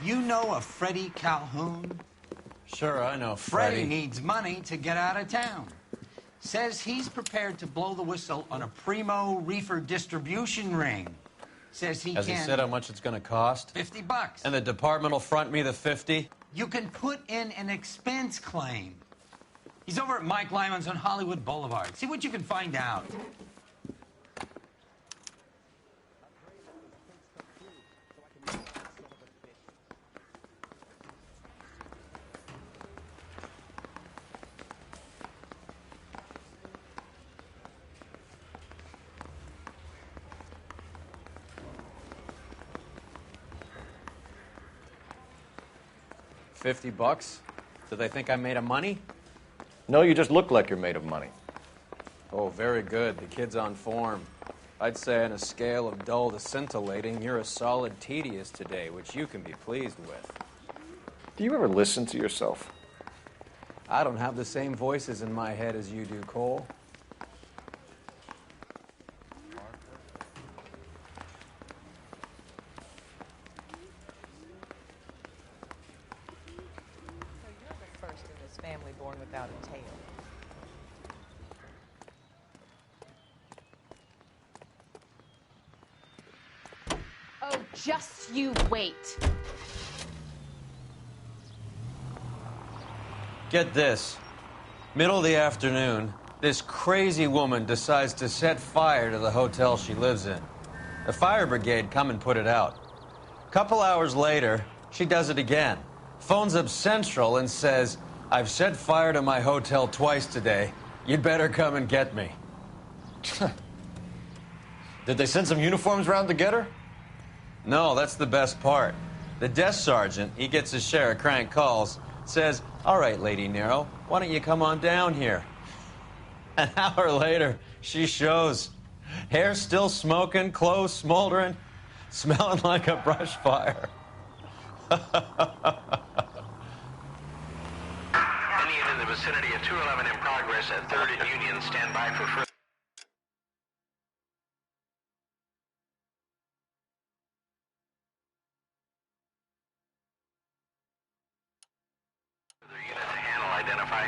You know a Freddie Calhoun? Sure, I know Freddie needs money to get out of town. Says he's prepared to blow the whistle on a primo Reefer distribution ring. Says he Has he said how much it's going to cost? $50. And the department will front me the 50? You can put in an expense claim. He's over at Mike Lyman's on Hollywood Boulevard. See what you can find out. $50? Do they think I'm made of money? No, you just look like you're made of money. Oh, very good. The kid's on form. I'd say on a scale of dull to scintillating, you're a solid tedious today, which you can be pleased with. Do you ever listen to yourself? I don't have the same voices in my head as you do, Cole. Family born without a tail. Oh, just you wait. Get this. Middle of the afternoon, this crazy woman decides to set fire to the hotel she lives in. The fire brigade come and put it out. A couple hours later, she does it again. Phones up Central and says, I've set fire to my hotel twice today. You'd better come and get me. Did they send some uniforms around to get her? No, that's the best part. The desk sergeant, he gets his share of crank calls, says, all right, Lady Nero, why don't you come on down here? An hour later, she shows. Hair still smoking, clothes smoldering, smelling like a brush fire. Indian in the vicinity of 211 in progress at 3rd and Union. Stand by for further. Unit to handle, identify.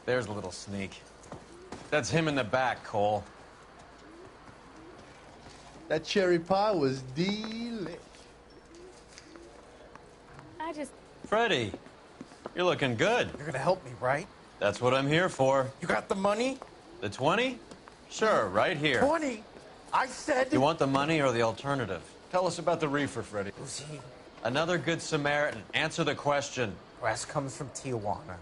There's a little sneak. That's him in the back, Cole. That cherry pie was delish. Freddie, you're looking good. You're gonna help me, right? That's what I'm here for. You got the money? The 20? Sure, right here. 20? I said... You want the money or the alternative? Tell us about the Reefer, Freddie. Who's he? Another good Samaritan. Answer the question. Brass comes from Tijuana.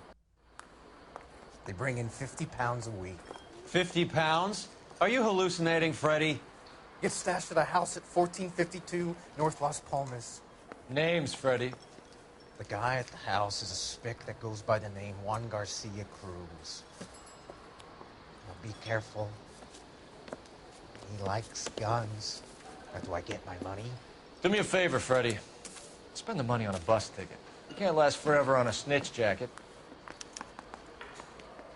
They bring in 50 pounds a week. 50 pounds? Are you hallucinating, Freddie? Gets stashed at a house at 1452 North Las Palmas. Names, Freddie. The guy at the house is a spick that goes by the name Juan Garcia Cruz. Now be careful. He likes guns. Now, do I get my money? Do me a favor, Freddie. Spend the money on a bus ticket. You can't last forever on a snitch jacket.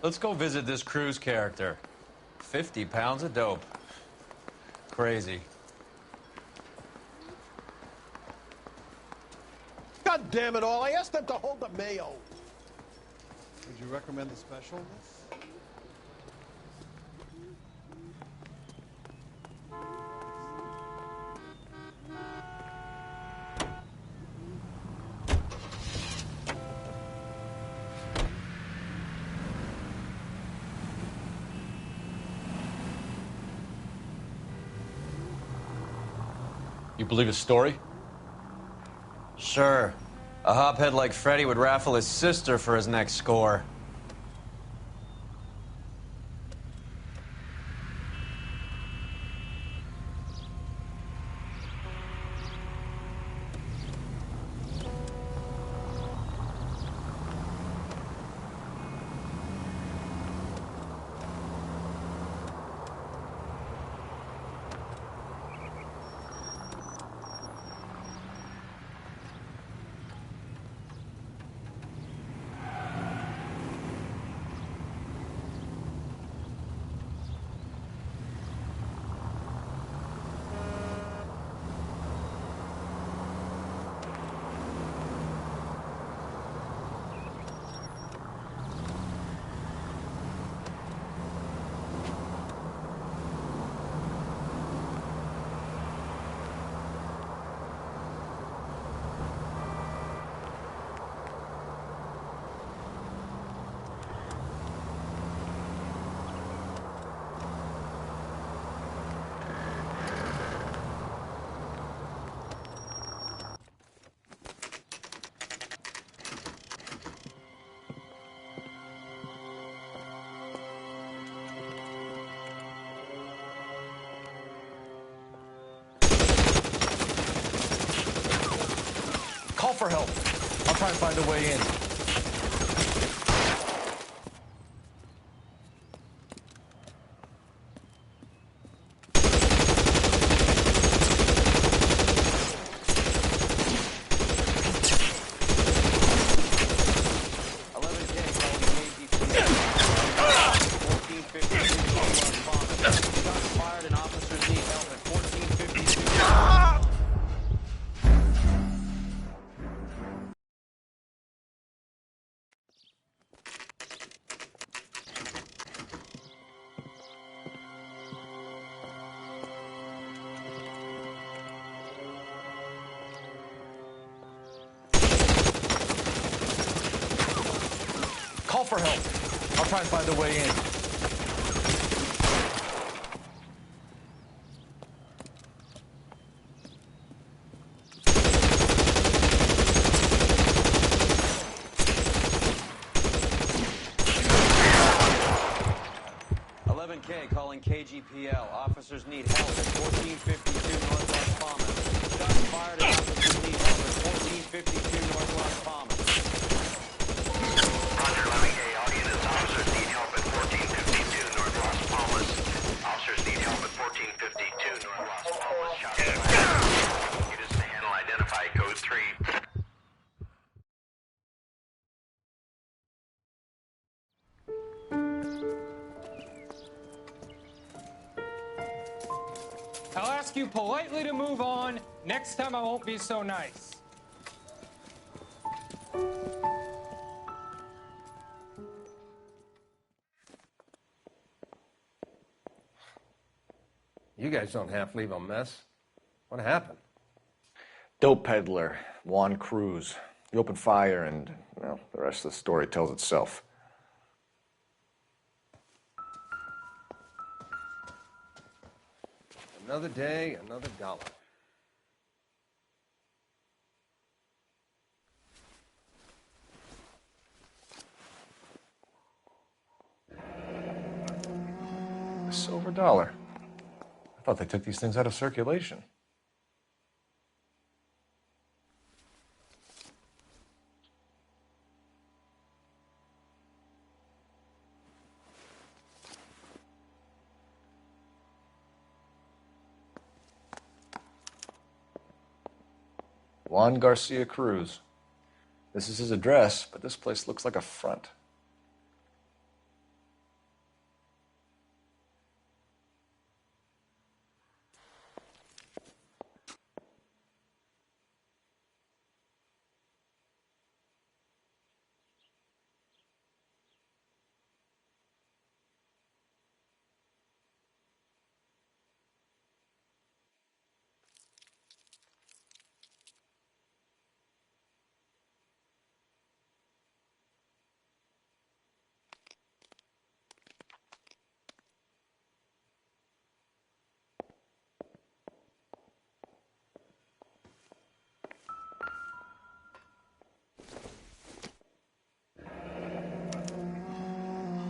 Let's go visit this Cruz character. 50 pounds of dope. Crazy. God damn it all, I asked them to hold the mayo. Would you recommend the special? You believe his story? Sure. A hophead like Freddie would raffle his sister for his next score. Call for help. I'll try and find a way in. Call for help. I'll try and find a way in. 11K calling KGPL. Officers need help at 1452 Northwest Palmer. Shots fired and officers need help at 1452 Northwest Palmer. Roger, 11K. All units, officers need help at 1452 North Las Palmas. Officers need help at 1452 North Las Palmas. Shots fired. Units to handle identify code 3. I'll ask you politely to move on. Next time I won't be so nice. You guys don't half leave a mess. What happened? Dope peddler, Juan Cruz. He opened fire and, well, the rest of the story tells itself. Another day, another dollar. A silver dollar. I thought they took these things out of circulation. Juan Garcia Cruz. This is his address, but this place looks like a front.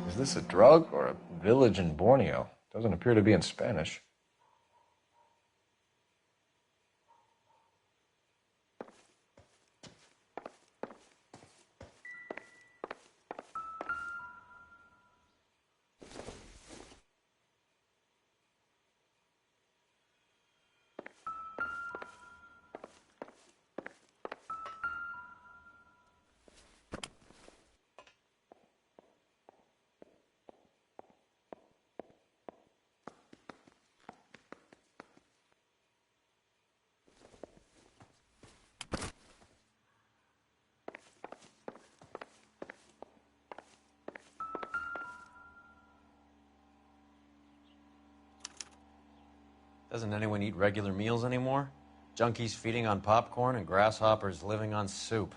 Is this a drug or a village in Borneo? Doesn't appear to be in Spanish. Doesn't anyone eat regular meals anymore? Junkies feeding on popcorn and grasshoppers living on soup.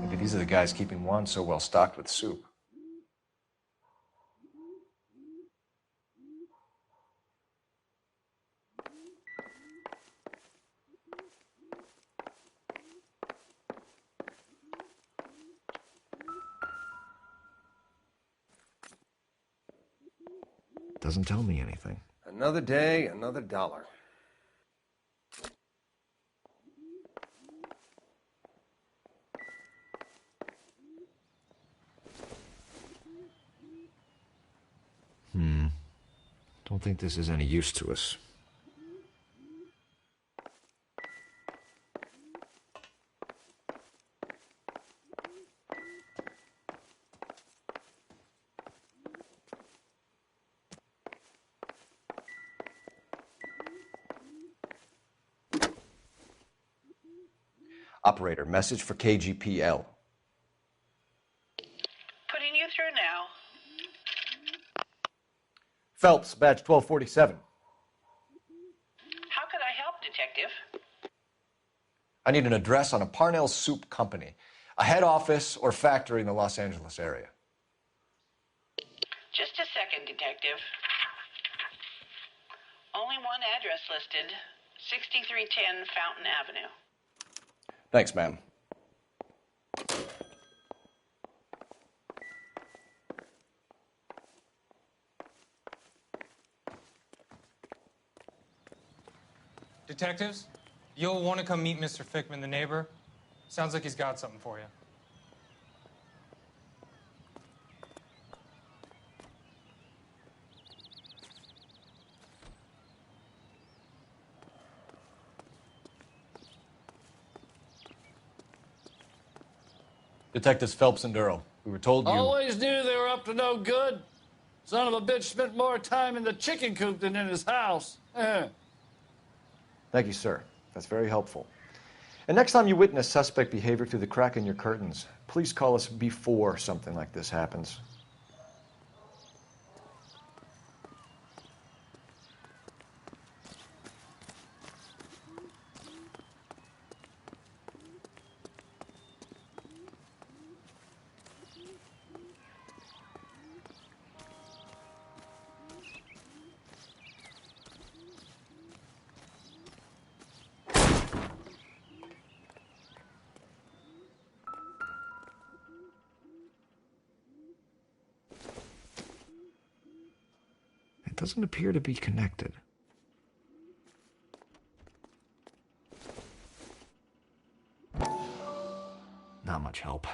Maybe these are the guys keeping Juan so well stocked with soup. doesn't tell me anything. Another day, another dollar. Don't think this is any use to us. Operator, message for KGPL. Putting you through now. Phelps, badge 1247. How could I help, Detective? I need an address on a Parnell Soup Company, a head office or factory in the Los Angeles area. Just a second, Detective. Only one address listed, 6310 Fountain Avenue. Thanks, ma'am. Detectives, you'll want to come meet Mr. Fickman, the neighbor. Sounds like he's got something for you. Detectives Phelps and Durrell. We were told you... Always knew they were up to no good. Son of a bitch spent more time in the chicken coop than in his house. Thank you, sir. That's very helpful. And next time you witness suspect behavior through the crack in your curtains, please call us before something like this happens. It doesn't appear to be connected. Not much help.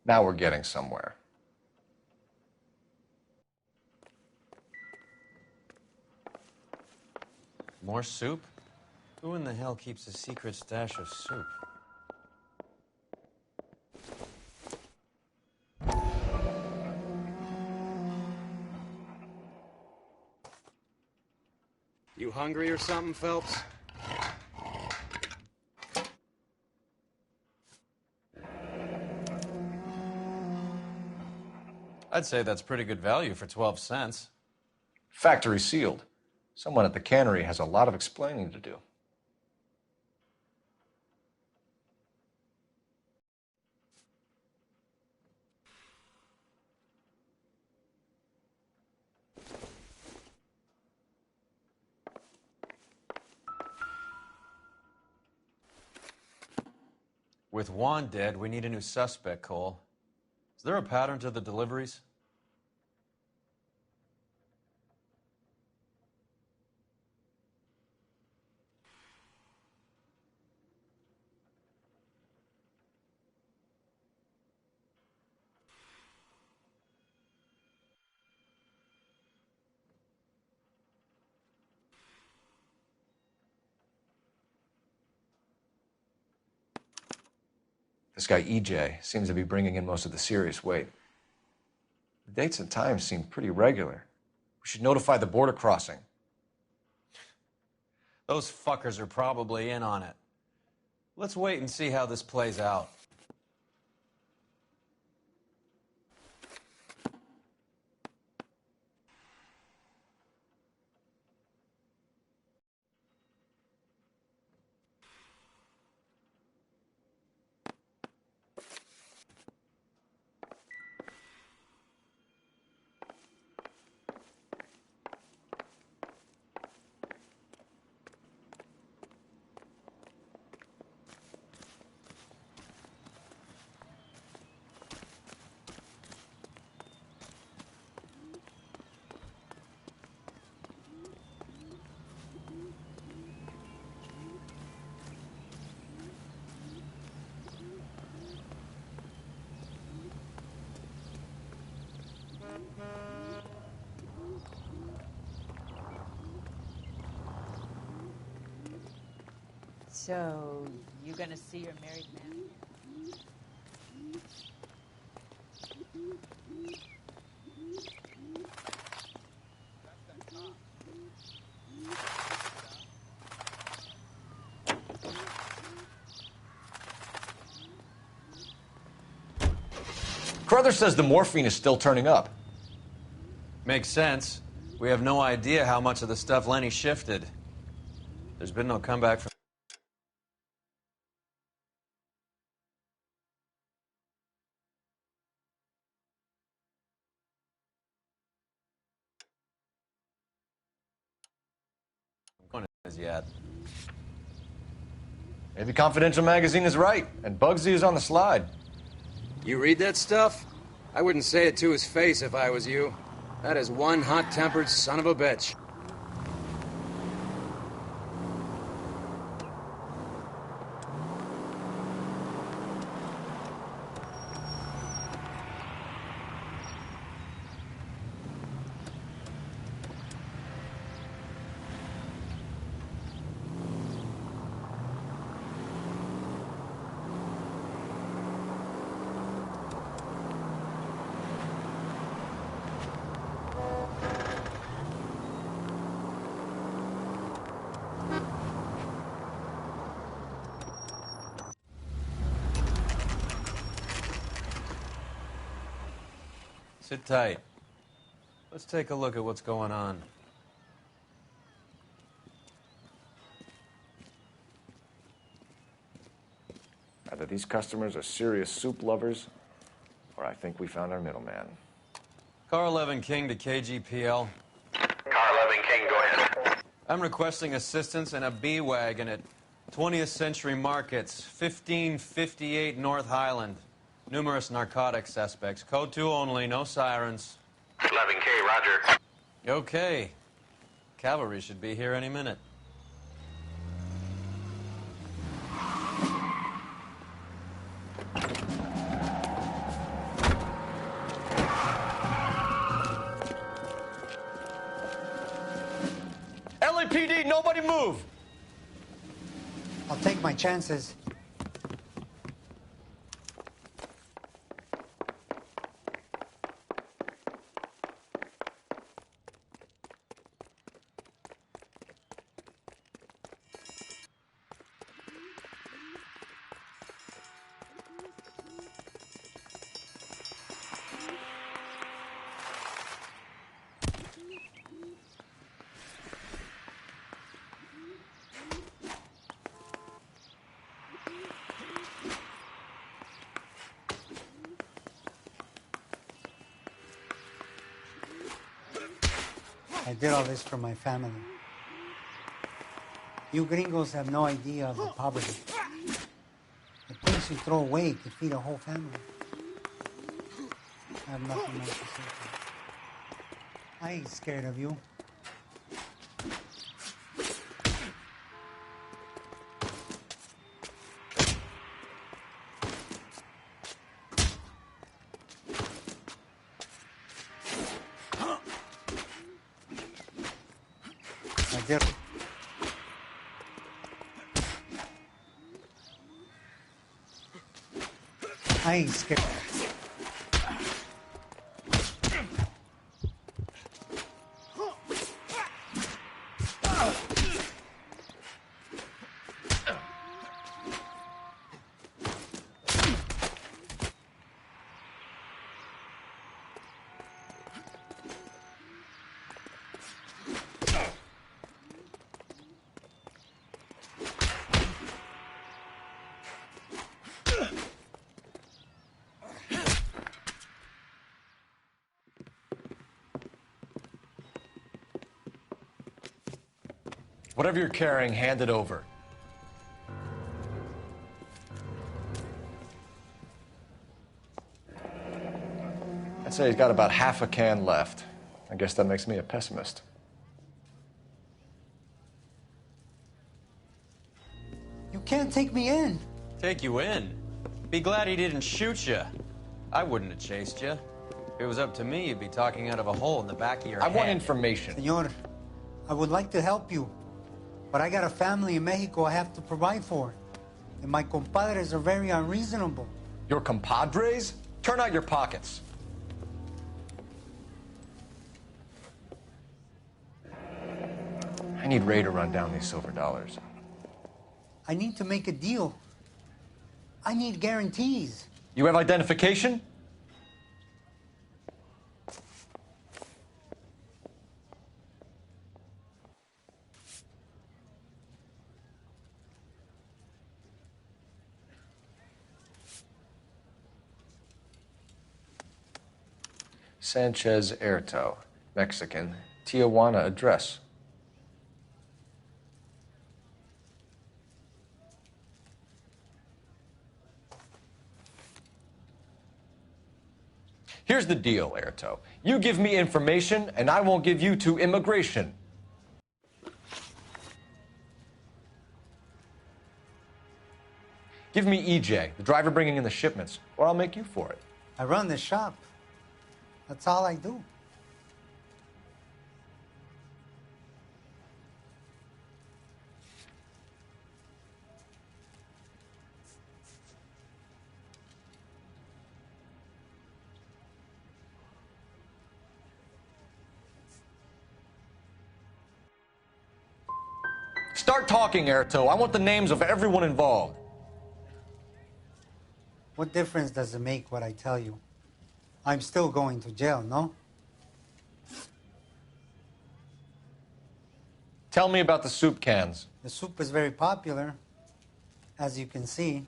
Now we're getting somewhere. More soup? Who in the hell keeps a secret stash of soup? You hungry or something, Phelps? I'd say that's pretty good value for 12 cents. Factory sealed. Someone at the cannery has a lot of explaining to do. With Juan dead, we need a new suspect, Cole. Is there a pattern to the deliveries? This guy, EJ, seems to be bringing in most of the serious weight. The dates and times seem pretty regular. We should notify the border crossing. Those fuckers are probably in on it. Let's wait and see how this plays out. So, you gonna see your married man? Carruthers says the morphine is still turning up. Makes sense. We have no idea how much of the stuff Lenny shifted. There's been no comeback from... as yet. Maybe Confidential Magazine is right, and Bugsy is on the slide. You read that stuff? I wouldn't say it to his face if I was you. That is one hot-tempered son of a bitch. Sit tight. Let's take a look at what's going on. Either these customers are serious soup lovers, or I think we found our middleman. Car 11 King to KGPL. Car 11 King, go ahead. I'm requesting assistance in a B-Wagon at 20th Century Markets, 1558 North Highland. Numerous narcotic suspects. Code 2 only, no sirens. 11K, roger. Okay. Cavalry should be here any minute. LAPD, nobody move! I'll take my chances. I did all this for my family. You gringos have no idea of the poverty. The things you throw away could feed a whole family. I have nothing more to say to you. I ain't scared of you. I ain't scared. Whatever you're carrying, hand it over. I'd say he's got about half a can left. I guess that makes me a pessimist. You can't take me in. Take you in? Be glad he didn't shoot you. I wouldn't have chased you. If it was up to me, you'd be talking out of a hole in the back of your head. I want information. Senor, I would like to help you, but I got a family in Mexico I have to provide for. And my compadres are very unreasonable. Your compadres? Turn out your pockets. I need Ray to run down these silver dollars. I need to make a deal. I need guarantees. You have identification? Sanchez Erto, Mexican, Tijuana address. Here's the deal, Erto. You give me information, and I won't give you to immigration. Give me EJ, the driver bringing in the shipments, or I'll make you for it. I run the shop. That's all I do. Start talking, Erto. I want the names of everyone involved. What difference does it make what I tell you? I'm still going to jail, no? Tell me about the soup cans. The soup is very popular, as you can see.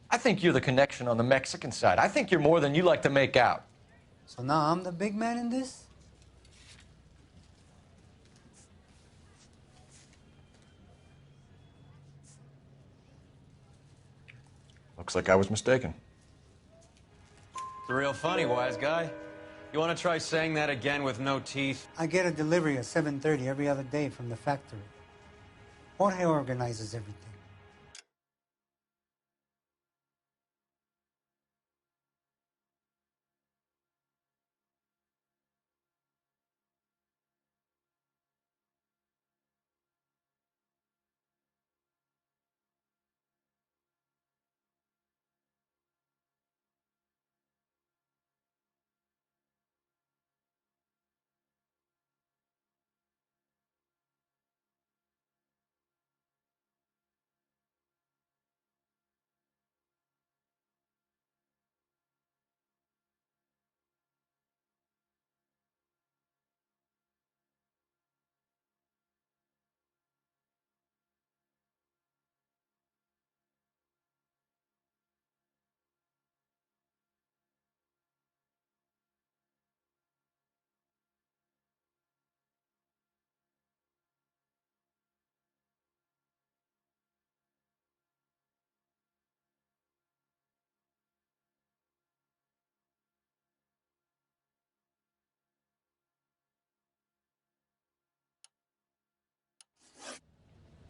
I think you're the connection on the Mexican side. I think you're more than you like to make out. So now I'm the big man in this? Looks like I was mistaken. It's real funny, wise guy. You want to try saying that again with no teeth? I get a delivery at 7:30 every other day from the factory. Jorge organizes everything.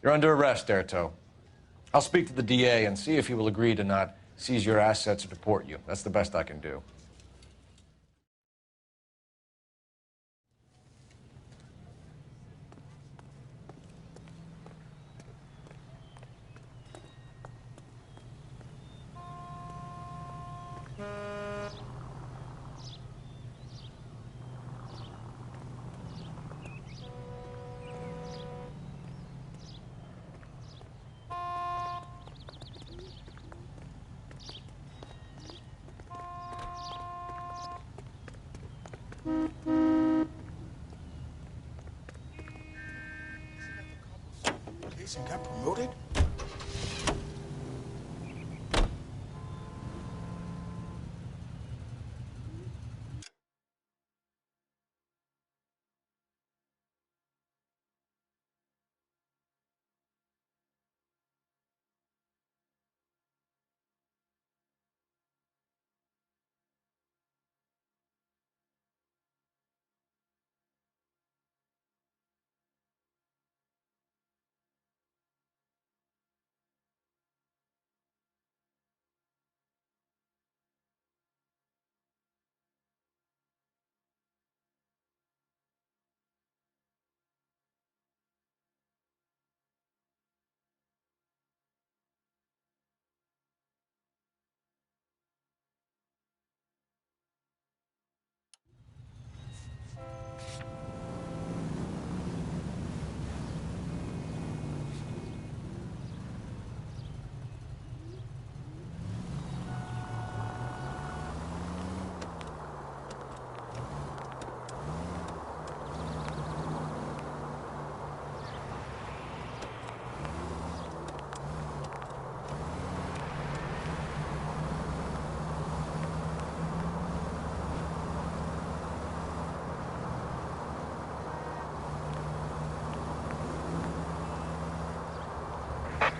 You're under arrest, Erto. I'll speak to the DA and see if he will agree to not seize your assets or deport you. That's the best I can do. Jason got promoted?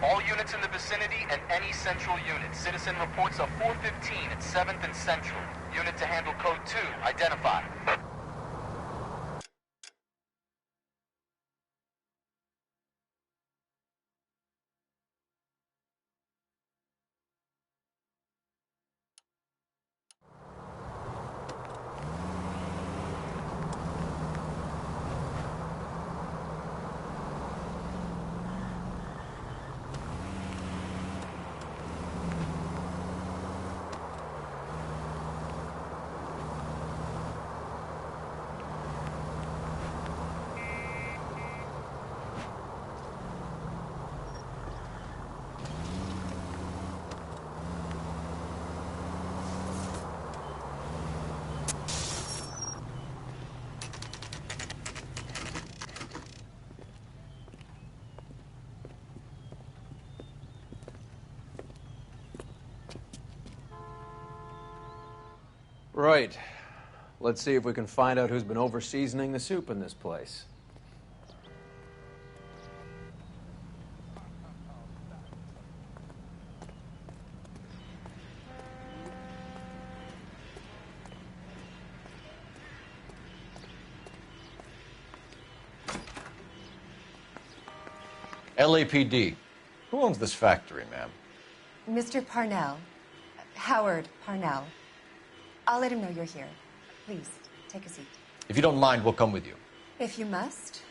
All units in the vicinity and any central unit. Citizen reports of 415 at 7th and Central. Unit to handle code 2. Identify. Right. Let's see if we can find out who's been over-seasoning the soup in this place. LAPD. Who owns this factory, ma'am? Mr. Parnell. Howard Parnell. I'll let him know you're here. Please, take a seat. If you don't mind, we'll come with you. If you must.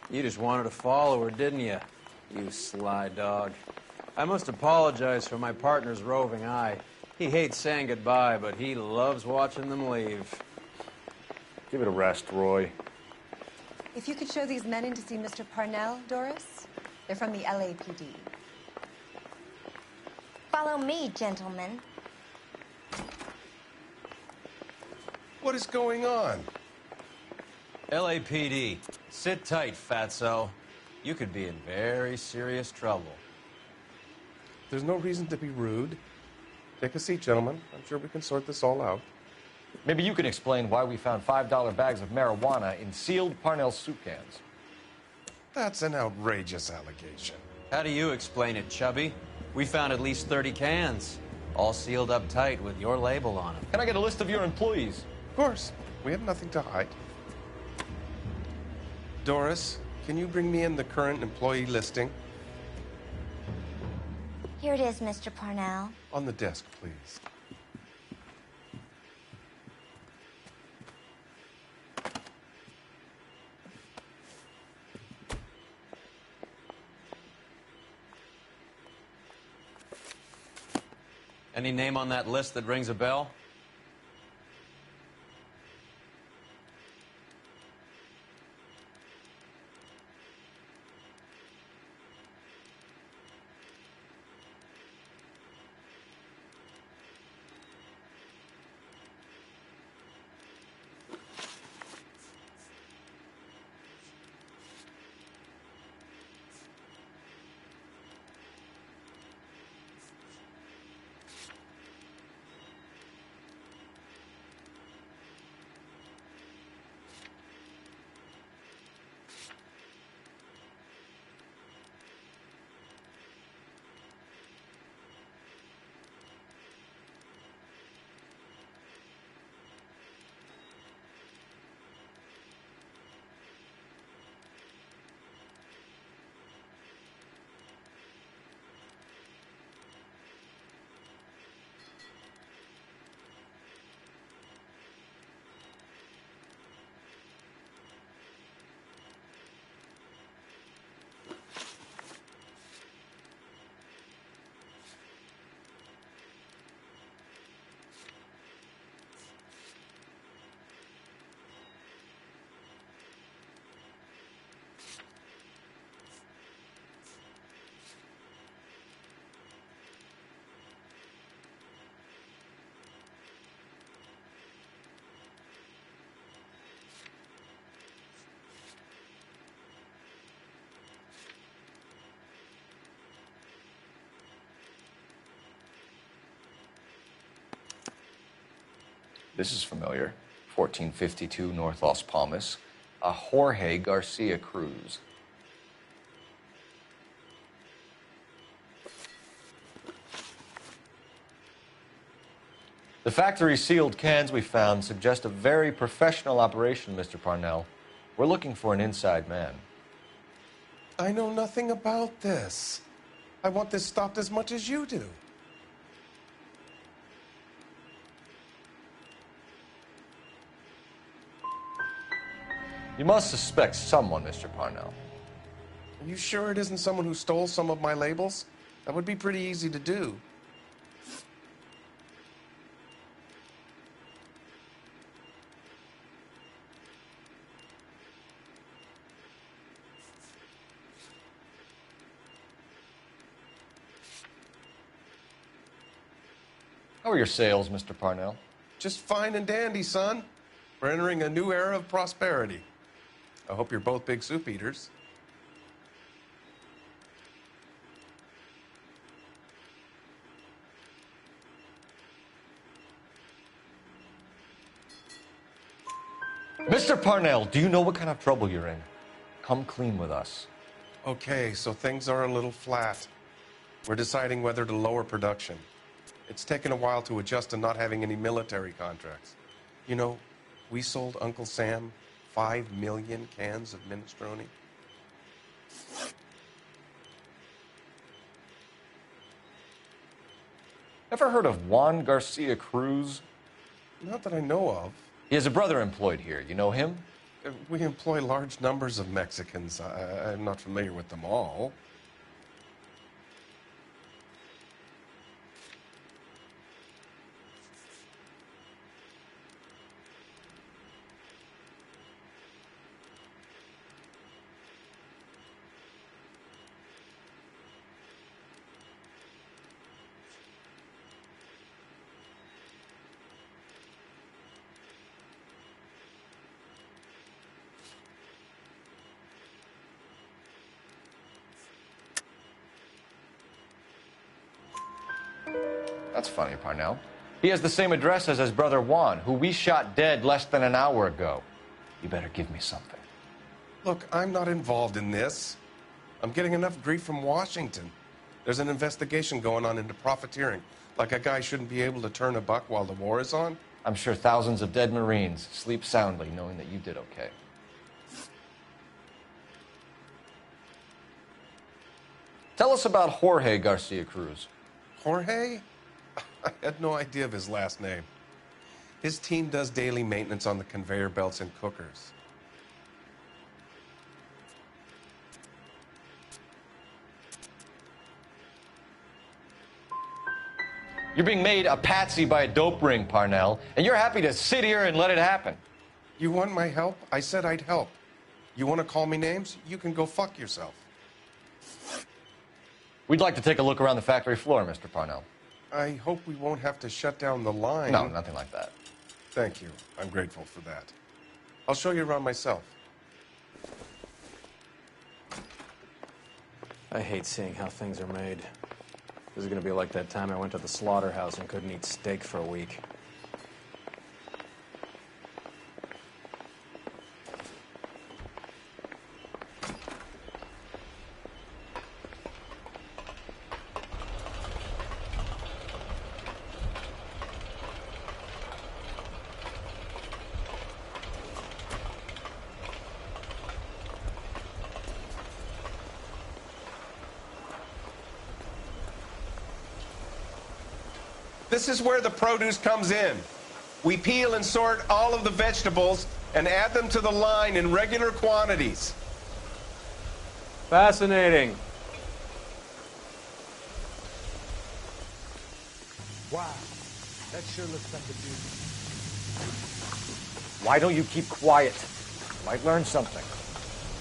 You just wanted to follow her, didn't you? You sly dog. I must apologize for my partner's roving eye. He hates saying goodbye, but he loves watching them leave. Give it a rest, Roy. If you could show these men in to see Mr. Parnell, Doris. They're from the LAPD. Follow me, gentlemen. What is going on? LAPD, sit tight, fatso. You could be in very serious trouble. There's no reason to be rude. Take a seat, gentlemen. I'm sure we can sort this all out. Maybe you can explain why we found $5 bags of marijuana in sealed Parnell soup cans. That's an outrageous allegation. How do you explain it, Chubby? We found at least 30 cans, all sealed up tight with your label on them. Can I get a list of your employees? Of course. We have nothing to hide. Doris, can you bring me in the current employee listing? Here it is, Mr. Parnell. On the desk, please. Any name on that list that rings a bell? This is familiar. 1452 North Las Palmas. A Jorge Garcia Cruz. The factory-sealed cans we found suggest a very professional operation, Mr. Parnell. We're looking for an inside man. I know nothing about this. I want this stopped as much as you do. You must suspect someone, Mr. Parnell. Are you sure it isn't someone who stole some of my labels? That would be pretty easy to do. How are your sales, Mr. Parnell? Just fine and dandy, son. We're entering a new era of prosperity. I hope you're both big soup eaters. Mr. Parnell, do you know what kind of trouble you're in? Come clean with us. Okay, so things are a little flat. We're deciding whether to lower production. It's taken a while to adjust to not having any military contracts. You know, we sold Uncle Sam 5 million cans of minestrone. Ever heard of Juan Garcia Cruz? Not that I know of. He has a brother employed here. You know him? We employ large numbers of Mexicans. I'm not familiar with them all. That's funny, Parnell. He has the same address as his brother Juan, who we shot dead less than an hour ago. You better give me something. Look, I'm not involved in this. I'm getting enough grief from Washington. There's an investigation going on into profiteering. Like a guy shouldn't be able to turn a buck while the war is on. I'm sure thousands of dead Marines sleep soundly knowing that you did okay. Tell us about Jorge Garcia Cruz. Jorge? I had no idea of his last name. His team does daily maintenance on the conveyor belts and cookers. You're being made a patsy by a dope ring, Parnell, and you're happy to sit here and let it happen. You want my help? I said I'd help. You want to call me names? You can go fuck yourself. We'd like to take a look around the factory floor, Mr. Parnell. I hope we won't have to shut down the line. No, nothing like that. Thank you. I'm grateful for that. I'll show you around myself. I hate seeing how things are made. This is going to be like that time I went to the slaughterhouse and couldn't eat steak for a week. This is where the produce comes in. We peel and sort all of the vegetables and add them to the line in regular quantities. Fascinating. Wow, that sure looks like a beauty. Why don't you keep quiet? You might learn something.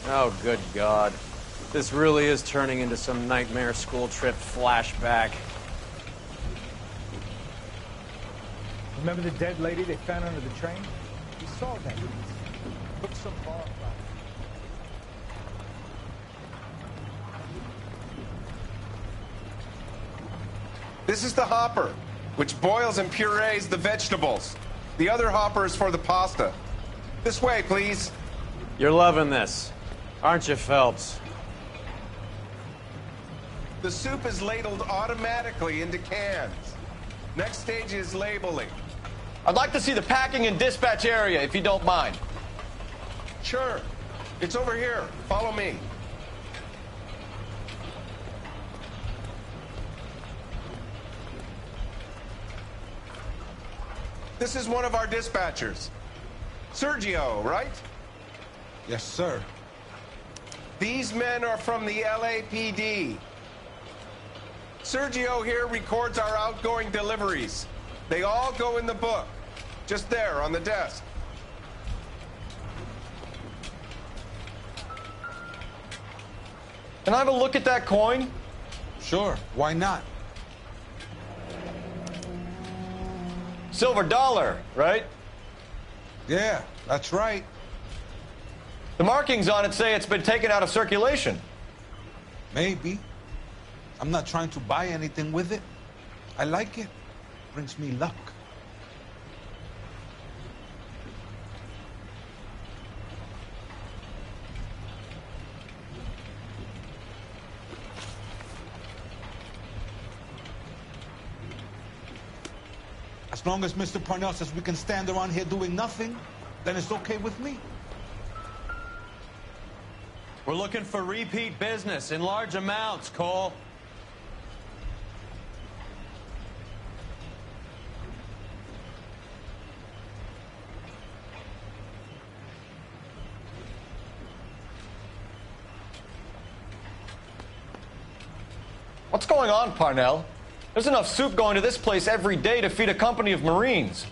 Oh, good God. This really is turning into some nightmare school trip flashback. Remember the dead lady they found under the train? We saw that. Took some bar from it. This is the hopper, which boils and purees the vegetables. The other hopper is for the pasta. This way, please. You're loving this, aren't you, Phelps? The soup is ladled automatically into cans. Next stage is labeling. I'd like to see the packing and dispatch area, if you don't mind. Sure. It's over here. Follow me. This is one of our dispatchers. Sergio, right? Yes, sir. These men are from the LAPD. Sergio here records our outgoing deliveries. They all go in the book. Just there on the desk. Can I have a look at that coin? Sure, why not? Silver dollar, right? Yeah, that's right. The markings on it say it's been taken out of circulation. Maybe. I'm not trying to buy anything with it. I like it. Brings me luck. As long as Mr. Parnell says we can stand around here doing nothing, then it's okay with me. We're looking for repeat business in large amounts, Cole. What's going on, Parnell? There's enough soup going to this place every day to feed a company of Marines.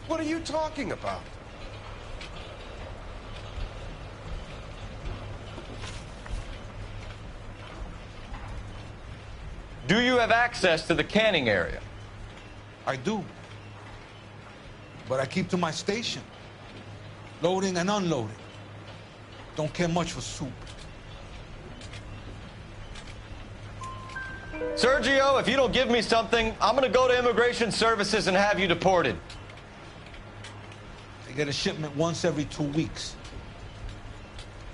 What are you talking about? Do you have access to the canning area? I do. But I keep to my station. Loading and unloading. Don't care much for soup. Sergio, if you don't give me something, I'm going to go to Immigration Services and have you deported. They get a shipment once every 2 weeks.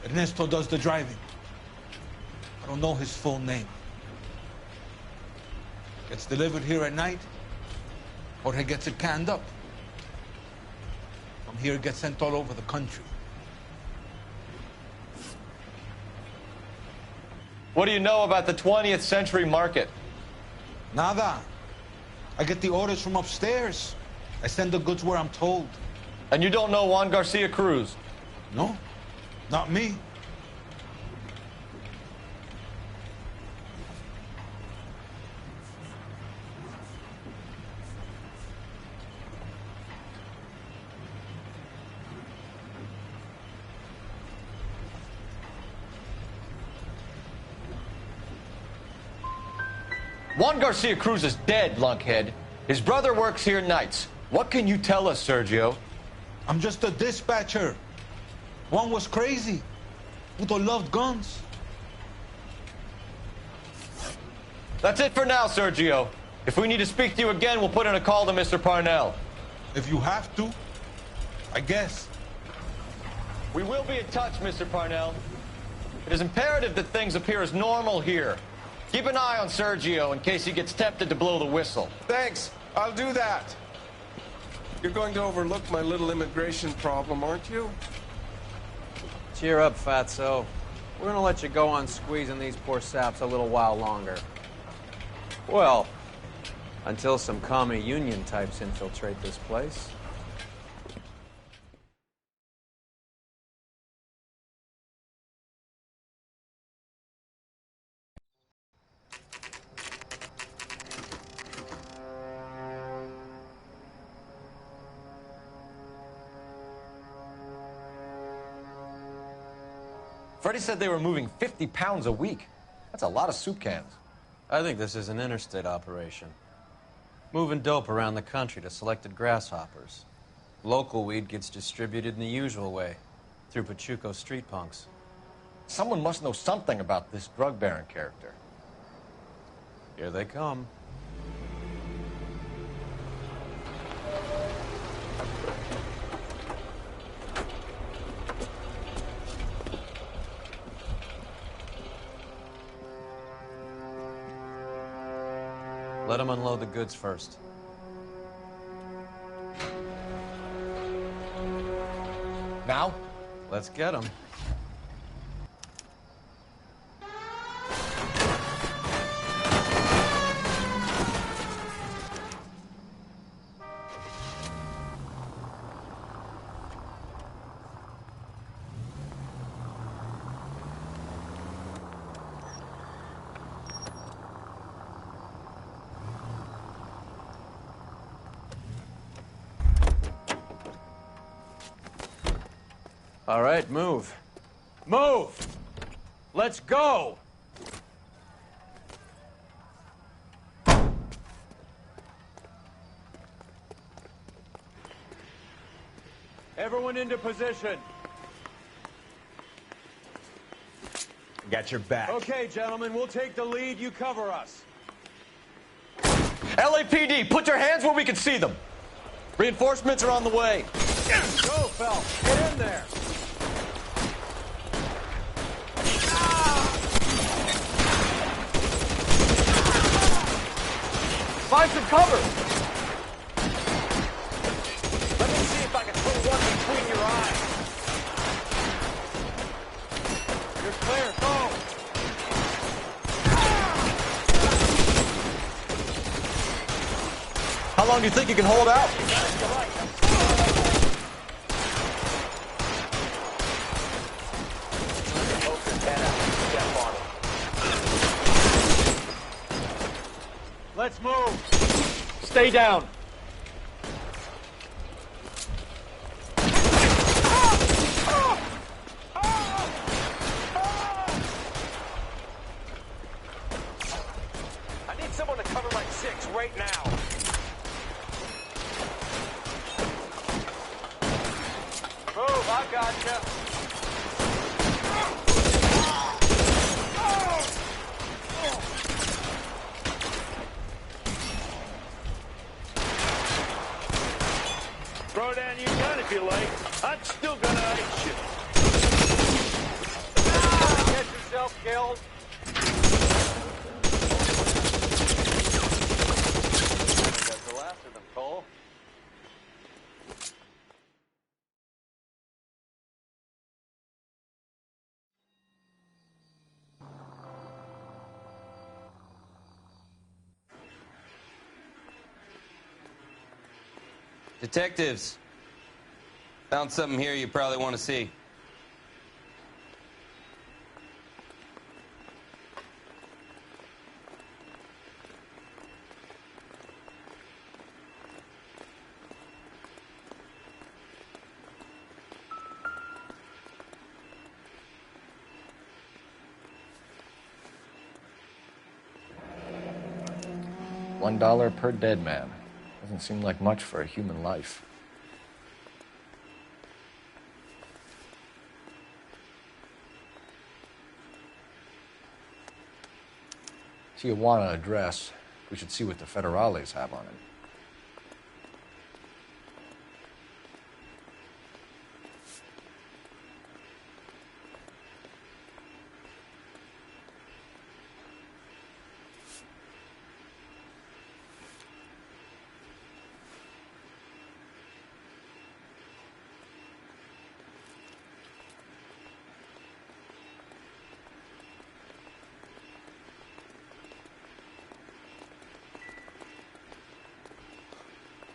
Ernesto does the driving. I don't know his full name. Gets delivered here at night, or he gets it canned up. From here, it gets sent all over the country. What do you know about the 20th century market? Nada. I get the orders from upstairs. I send the goods where I'm told. And you don't know Juan Garcia Cruz? No, not me. Juan Garcia Cruz is dead, lunkhead. His brother works here nights. What can you tell us, Sergio? I'm just a dispatcher. Juan was crazy. Puto loved guns. That's it for now, Sergio. If we need to speak to you again, we'll put in a call to Mr. Parnell. If you have to, I guess. We will be in touch, Mr. Parnell. It is imperative that things appear as normal here. Keep an eye on Sergio in case he gets tempted to blow the whistle. Thanks. I'll do that. You're going to overlook my little immigration problem, aren't you? Cheer up, Fatso. We're gonna let you go on squeezing these poor saps a little while longer. Well, until some commie union types infiltrate this place. Freddie said they were moving 50 pounds a week. That's a lot of soup cans. I think this is an interstate operation. Moving dope around the country to selected grasshoppers. Local weed gets distributed in the usual way, through Pachuco street punks. Someone must know something about this drug baron character. Here they come. Let him unload the goods first. Now? Let's get him. All right, move. Move! Let's go! Everyone into position. Got your back. Okay, gentlemen, we'll take the lead. You cover us. LAPD, put your hands where we can see them. Reinforcements are on the way. Go, Phelps. Get in there. Find some cover. Let me see if I can put one between your eyes. You're clear. Go. How long do you think you can hold out? Let's move. Stay down. I need someone to cover my 6 right now. Move, I gotcha. Throw down your gun if you like. I'm still gonna ice you. Get yourself killed. That's the last of them, Cole. Detectives, found something here you probably want to see. $1 per dead man. Doesn't seem like much for a human life. Tijuana address. We should see what the federales have on it.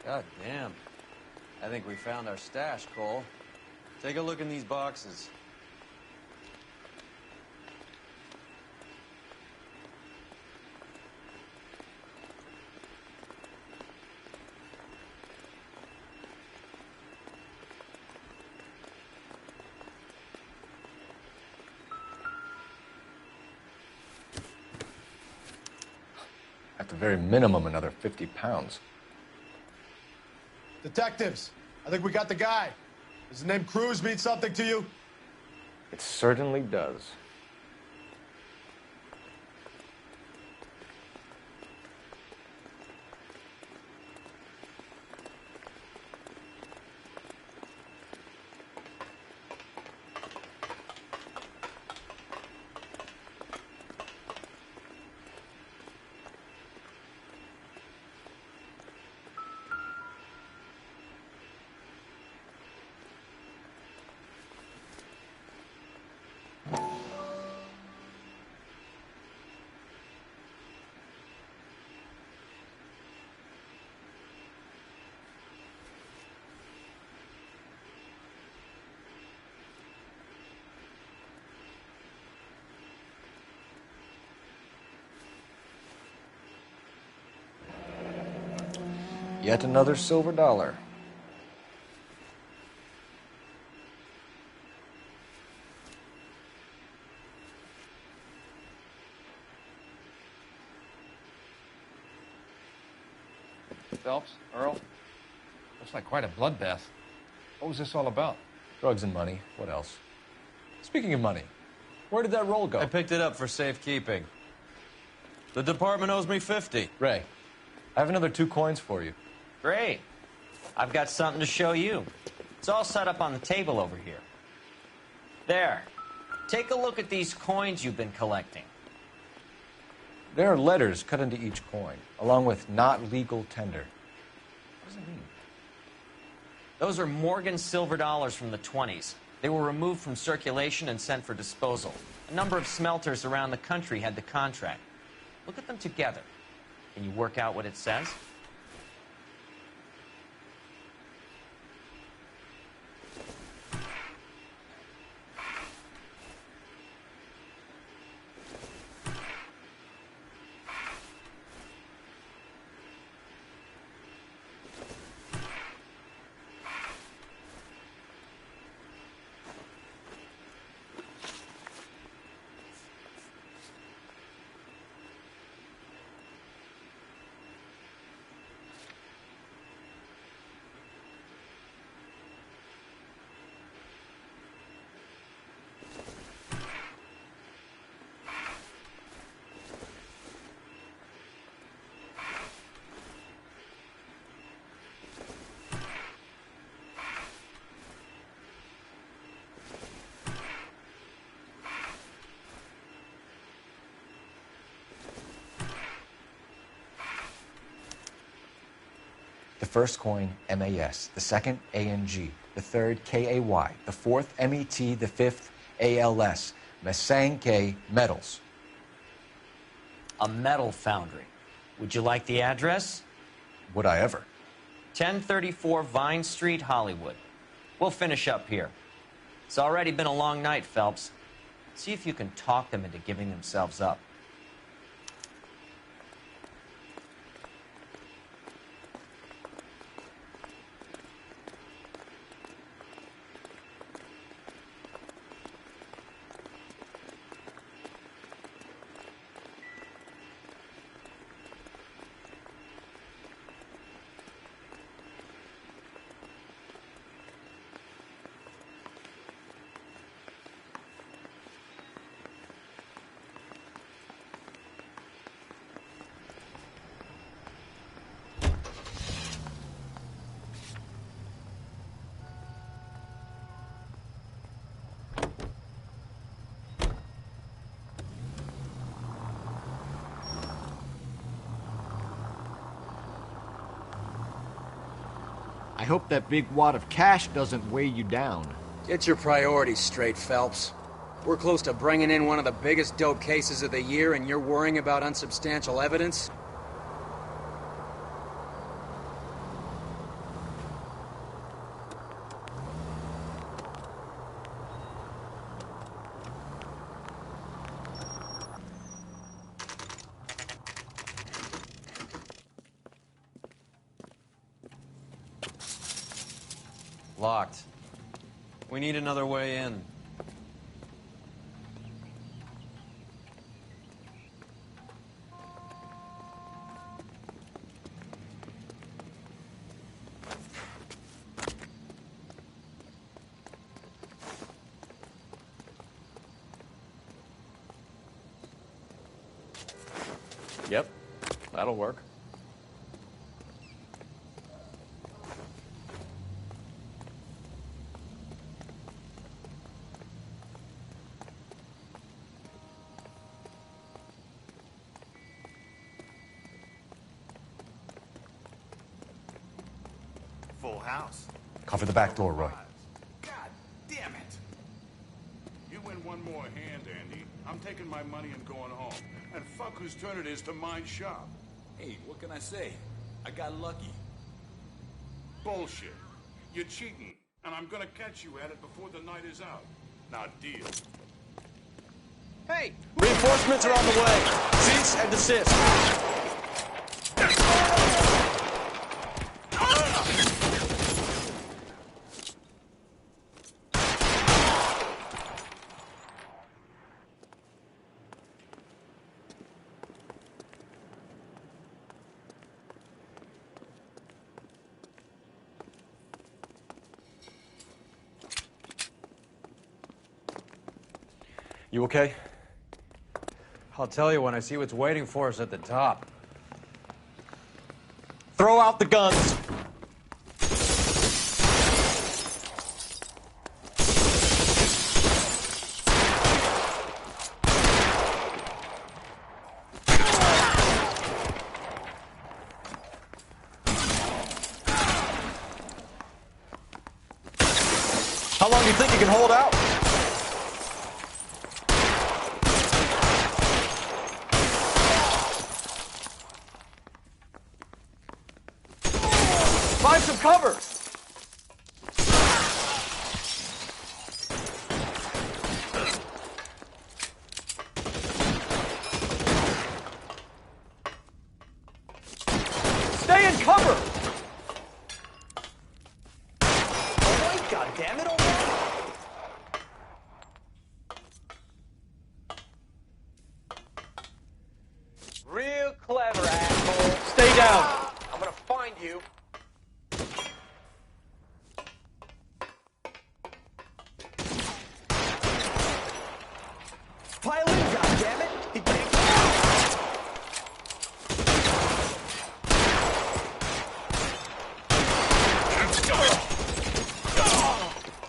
God damn. I think we found our stash, Cole. Take a look in these boxes. At the very minimum, another 50 pounds. Detectives, I think we got the guy. Does the name Cruz mean something to you? It certainly does. Yet another silver dollar. Phelps, Earl, looks like quite a bloodbath. What was this all about? Drugs and money. What else? Speaking of money, where did that roll go? I picked it up for safekeeping. The department owes me 50. Ray, I have another 2 coins for you. Great. I've got something to show you. It's all set up on the table over here. There. Take a look at these coins you've been collecting. There are letters cut into each coin, along with not legal tender. What does it mean? Those are Morgan silver dollars from the 20s. They were removed from circulation and sent for disposal. A number of smelters around the country had the contract. Look at them together. Can you work out what it says? The first coin, MAS. The second, ANG. The third, KAY. The fourth, MET. The fifth, ALS. Masanke Metals. A metal foundry. Would you like the address? Would I ever? 1034 Vine Street, Hollywood. We'll finish up here. It's already been a long night, Phelps. See if you can talk them into giving themselves up. I hope that big wad of cash doesn't weigh you down. Get your priorities straight, Phelps. We're close to bringing in one of the biggest dope cases of the year, and you're worrying about unsubstantial evidence? Locked. We need another way in. Yep, that'll work. Full house. Cover the back door, Roy. God damn it! You win one more hand, Andy. I'm taking my money and going home. And fuck whose turn it is to mind shop. Hey, what can I say? I got lucky. Bullshit. You're cheating, and I'm gonna catch you at it before the night is out. Now deal. Hey! Reinforcements are on the way. Cease and desist. You okay? I'll tell you when I see what's waiting for us at the top. Throw out the guns. How long do you think you can hold out? Find some cover! Stay in cover! Oh, wait, goddammit, already! Real clever, asshole. Stay down! I'm gonna find you. Pile in, goddammit! He can't.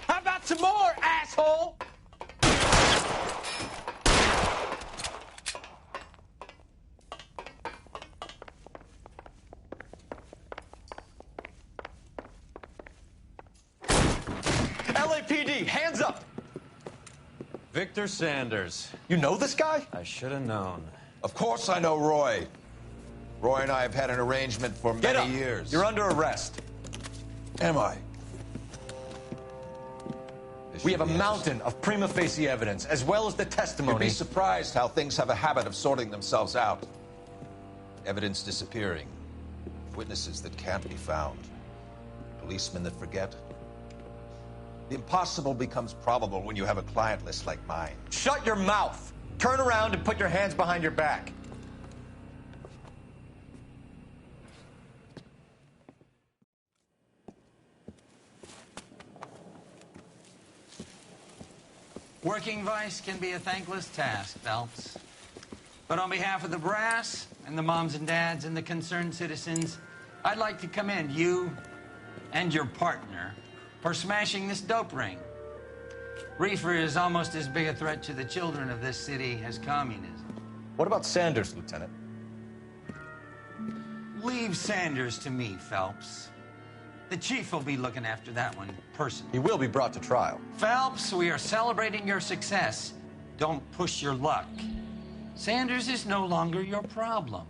How about some more, asshole? LAPD, hands up! Victor Sanders. You know this guy? I should have known. Of course I know Roy. Roy and I have had an arrangement for Get up. many years. You're under arrest. Am I? We have a mountain of prima facie evidence, as well as the You'd testimony. be surprised how things have a habit of sorting themselves out. Evidence disappearing. Witnesses that can't be found. Policemen that forget. The impossible becomes probable when you have a client list like mine. Shut your mouth. Turn around and put your hands behind your back. Working vice can be a thankless task, Phelps. But on behalf of the brass and the moms and dads and the concerned citizens, I'd like to commend you and your partner for smashing this dope ring. Reefer is almost as big a threat to the children of this city as communism. What about Sanders, Lieutenant? Leave Sanders to me, Phelps. The chief will be looking after that one personally. He will be brought to trial. Phelps, we are celebrating your success. Don't push your luck. Sanders is no longer your problem.